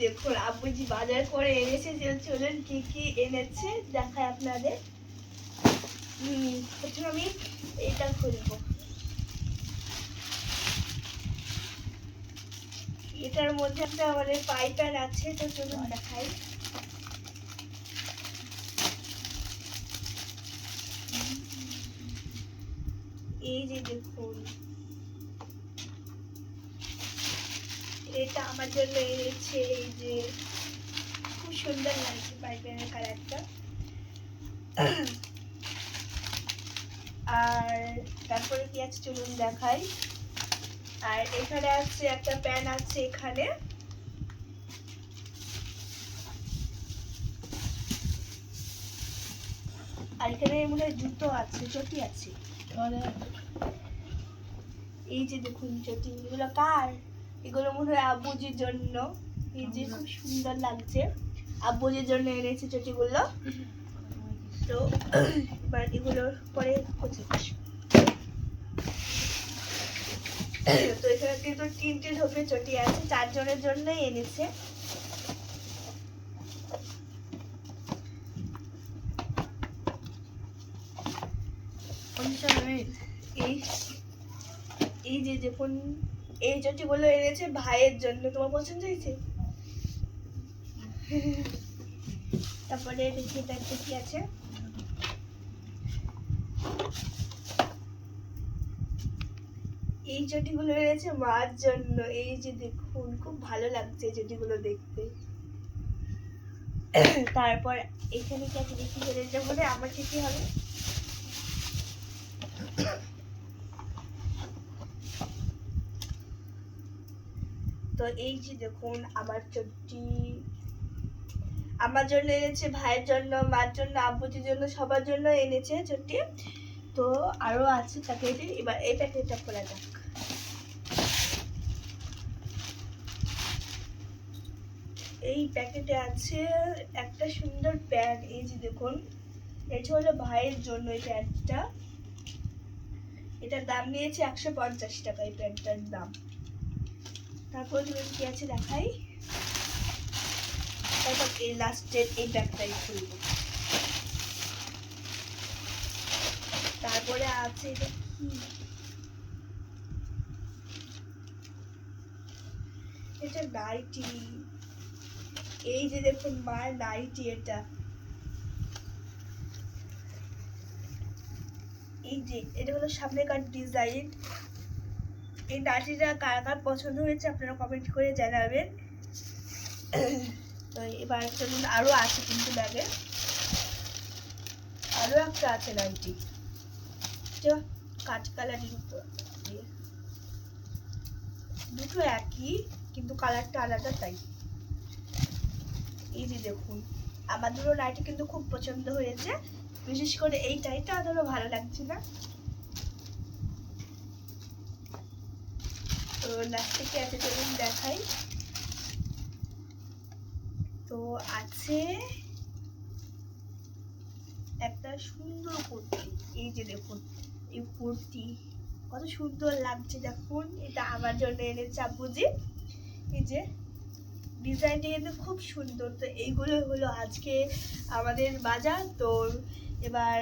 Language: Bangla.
দেখুন আব্বুজি বাজার করে এনেছে, যে চলুন কি কি এনেছে দেখায় আপনাদের। প্রথমে আমি এটা খুলবো। এটার মধ্যে একটা আমাদের পাইপার আছে, তো চলুন দেখাই। এই যে দেখুন, এটা আমার জন্য এনেছে। এই যে খুব সুন্দর লাগছে পাইপের কালারটা। আর তারপরে কি আছে চলুন দেখাই। আর এখানে আছে একটা প্যান আছে এখানে। আর এখানে মনে হয় জুতো আছে, চটি আছে। এই যে দেখুন চটি, এগুলো কার? এগুলো মনে হয় আব্বুজির জন্য। এই যে খুব সুন্দর লাগছে, আব্বুজির জন্য এনেছে চটিগুলো। তো এবার এগুলো পরে তো এখানে কিন্তু 3টে ঢোপে চটি আছে, 4 জনের জন্যই এনেছে। এই যে দেখুন, এই চটিগুলো এনেছে ভাইয়ের জন্য। তোমার পছন্দ হয়েছে? তারপরে দেখি এটাতে কি আছে। এই চটিগুলো এনেছে মার জন্য। এই যে দেখুন, খুব ভালো লাগছে এই চটিগুলো দেখতে। তারপর এখানে কি আছে দেখি, এটা বলে আমার চিঠি হবে। তো এই যে দেখুন আমার চটি, আমার জন্য এনেছে, ভাইয়ের জন্য, মার জন্য, আব্বুজির জন্য, সবার জন্য এনেছে চটি। তো আরো আছে প্যাকেটে। এবার এই প্যাকেটটা খোলা যাক। এই প্যাকেটে আছে একটা সুন্দর প্যান্ট। এই যে দেখুন, এটা হলো ভাইয়ের জন্য এই প্যান্টটা। এটার দাম নিয়েছে 150 টাকা এই প্যান্টটার দাম। তারপর কি আছে দেখাই। তারপর এই লাস্টের এই ব্যাগটাই খুলবো। তারপরে আছে এটা কি, এটা নাইটি। এই যে দেখুন মায়ের নাইটি এটা। এই যে এটা হলো সামনেকার ডিজাইন। এই নাইটিটা কার কার পছন্দ হয়েছে আপনারা কমেন্ট করে জানাবেন। তো এবার চলুন, আরো আছে কিন্তু ব্যাগে, আরো একটা আছে নাইটি, কাঠ কালারিং। তো দুটো একই কিন্তু কালারটা আলাদা, তাই। এই যে দেখুন, আমার দুটো নাইটি কিন্তু খুব পছন্দ হয়েছে, বিশেষ করে এই টাইটা আরো ভালো লাগছে না। তো লাস্টে কি আছে চলুন দেখাই। তো আছে একটা সুন্দর কুর্তি। এই যে দেখুন, এই কুর্তি কত সুন্দর লাগছে দেখুন। এটা আমার জন্য এনেছে আব্বুজি। এই যে ডিজাইনটা কিন্তু খুব সুন্দর। তো এইগুলো হলো আজকে আমাদের বাজার। তো এবার